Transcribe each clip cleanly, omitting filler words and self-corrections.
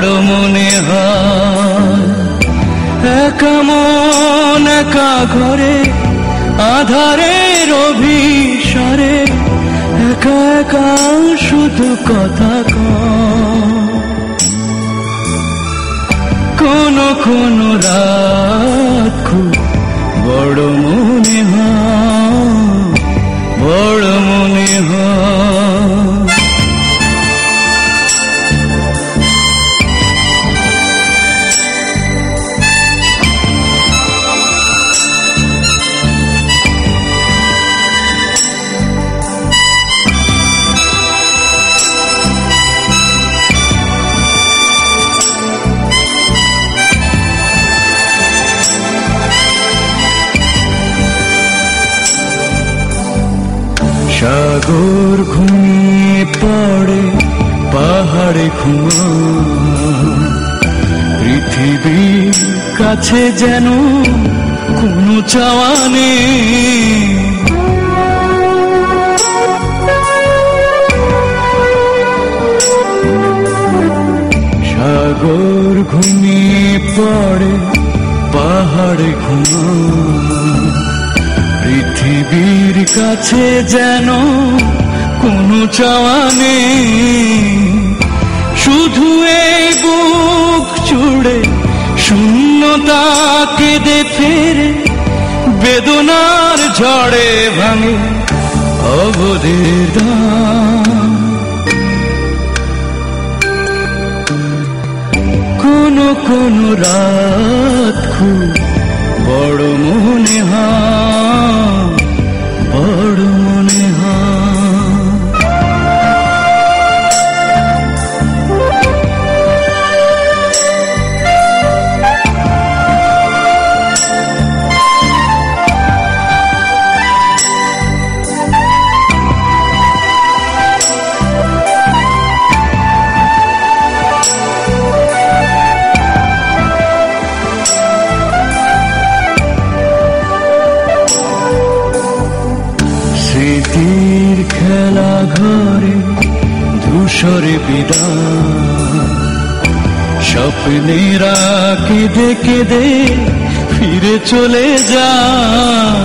বড় মনে হয়। একা মন একা ঘরে আধারের অভিসারে একা একা শুধু কথা কোনো কোনো রাত খুব বড় মনে হয়, বড় মনে হয়। সাগর ঘুমিয়ে পড়ে পাহাড়ে ঘুমায়, পৃথিবীর কাছে যেন কোনো চাওয়া নেই। সাগর ঘুমিয়ে পড়ে পাহাড়ে ঘুমায়, পৃথিবীর কাছে যেন কোনো চাওয়া নেই। শুধু এই বুক জুড়ে শূন্যতা কেঁদে ফেরে বেদনার ঝড়ে ভাঙে অবদের দাম। কোনো কোনো রাত খুব বড় মনে হয়, বড় মনে হয়। স্মৃতির খেলা ঘরে ধূসরে বিদায়, স্বপ্নেরা কেঁদে কেঁদে ফিরে চলে যায়।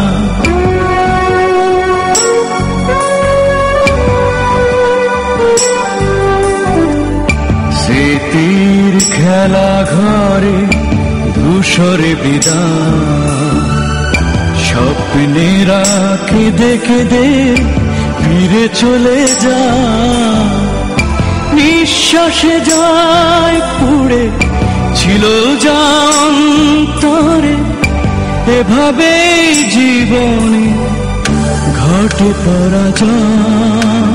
স্মৃতির খেলা ঘরে ধূসরে বিদায়, স্বপ্নেরা কেঁদে কেঁদে ফিরে চলে যায়। নিঃশ্বাসে যায় পুড়ে ছিল জান্তরে, এভাবেই জীবনে ঘটে পরাজয়।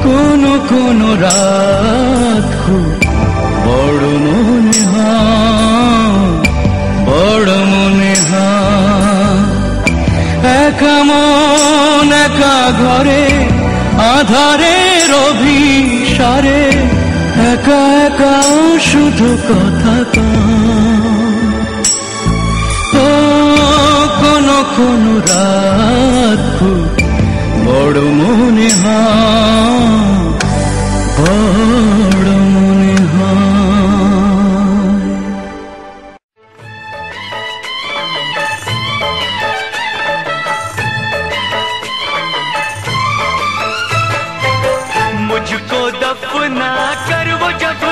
কোনো কোনো রাত খুব বড় মনে হয়, বড় মনে হয়। একা মন একা ঘরে আধারের অভিসারে একা একা শুধু কথা ও কোনো কোনো রাত খুব বড় মনে হয়, বড় মনে হয়। मुझको दफना कर वो जब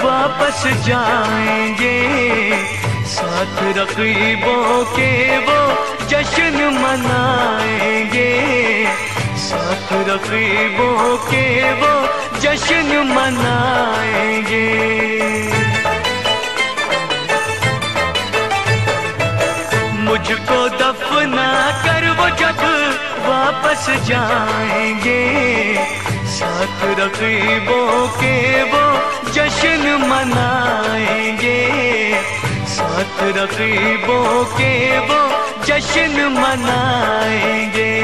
वापस जाएंगे, साथ रकीबों के वो जश्न मनाएंगे, साथ रकीबों के वो जश्न मनाएंगे। मुझको दफना कर वो जब वापस जाएंगे, साथ रकीबों के वो जश्न मनाएंगे, साथ रकीबों के वो जश्न मनाएंगे।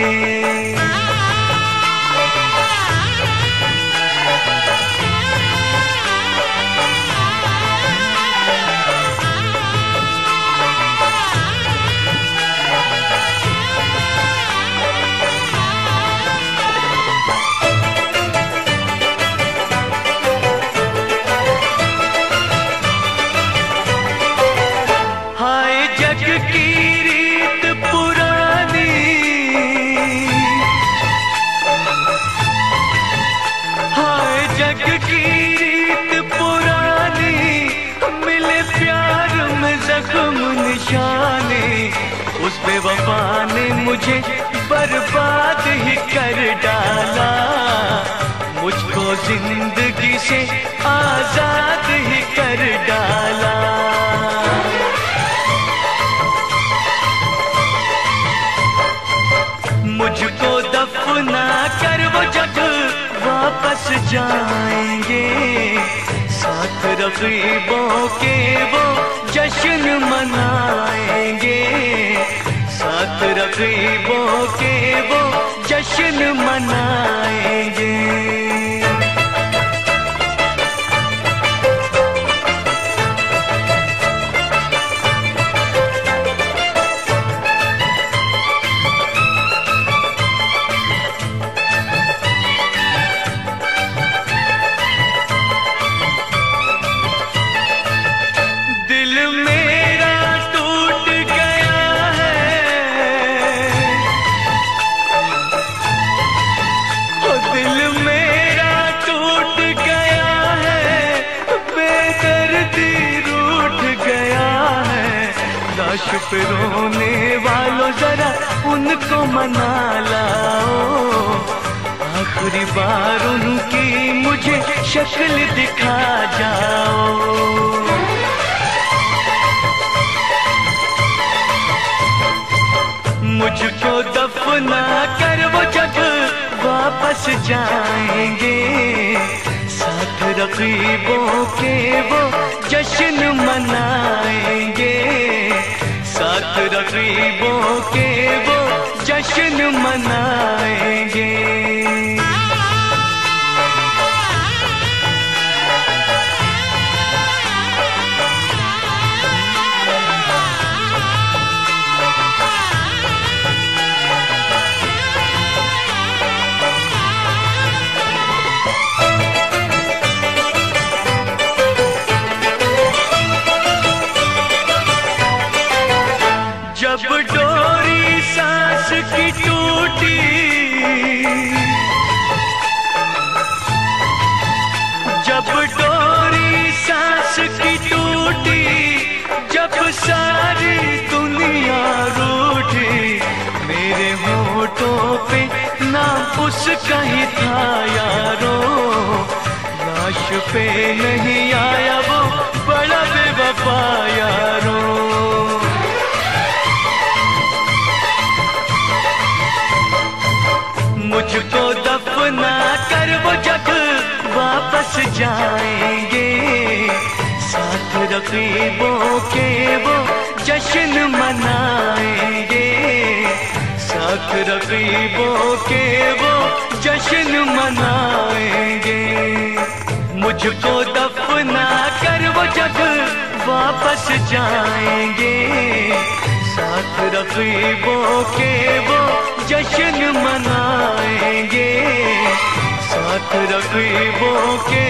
जग की रीत पुरानी, मिले प्यार में जख्म निशाने, उस बेवफा ने मुझे बर्बाद ही कर डाला, मुझको जिंदगी से आजाद ही कर डाला। मुझको दफना कर वो जब वापस जाएंगे, साथ रकीबों के वो जश्न मनाएंगे, साथ रकीबों के वो जश्न मनाएंगे। लाश पे रोने वालों जरा उनको मना लाओ, आखिरी बार उनकी मुझे शक्ल दिखा जाओ। मुझको दफना कर वो जब वापस जाएंगे, साथ रकीबों के वो जश्न मनाएंगे, साथ रकीबों के वो जश्न मनाएंगे। जब डोरी सांस की टूटी, जब डोरी सांस की टूटी, जब सारी दुनिया रूठी, मेरे होठों पे नाम उसका ही था यारो, लाश पे नहीं आया वो बड़ा बेवफा यारो। मुझको दफना कर वो जब वापस जाएंगे, साथ रकीबों के वो जश्न मनाएंगे, साथ रकीबों के वो जश्न मनाएंगे। मुझको दफना कर वो जब वापस जाएंगे, साथ रकीबों के वो जश्न मनाएंगे, साथ रकीबों के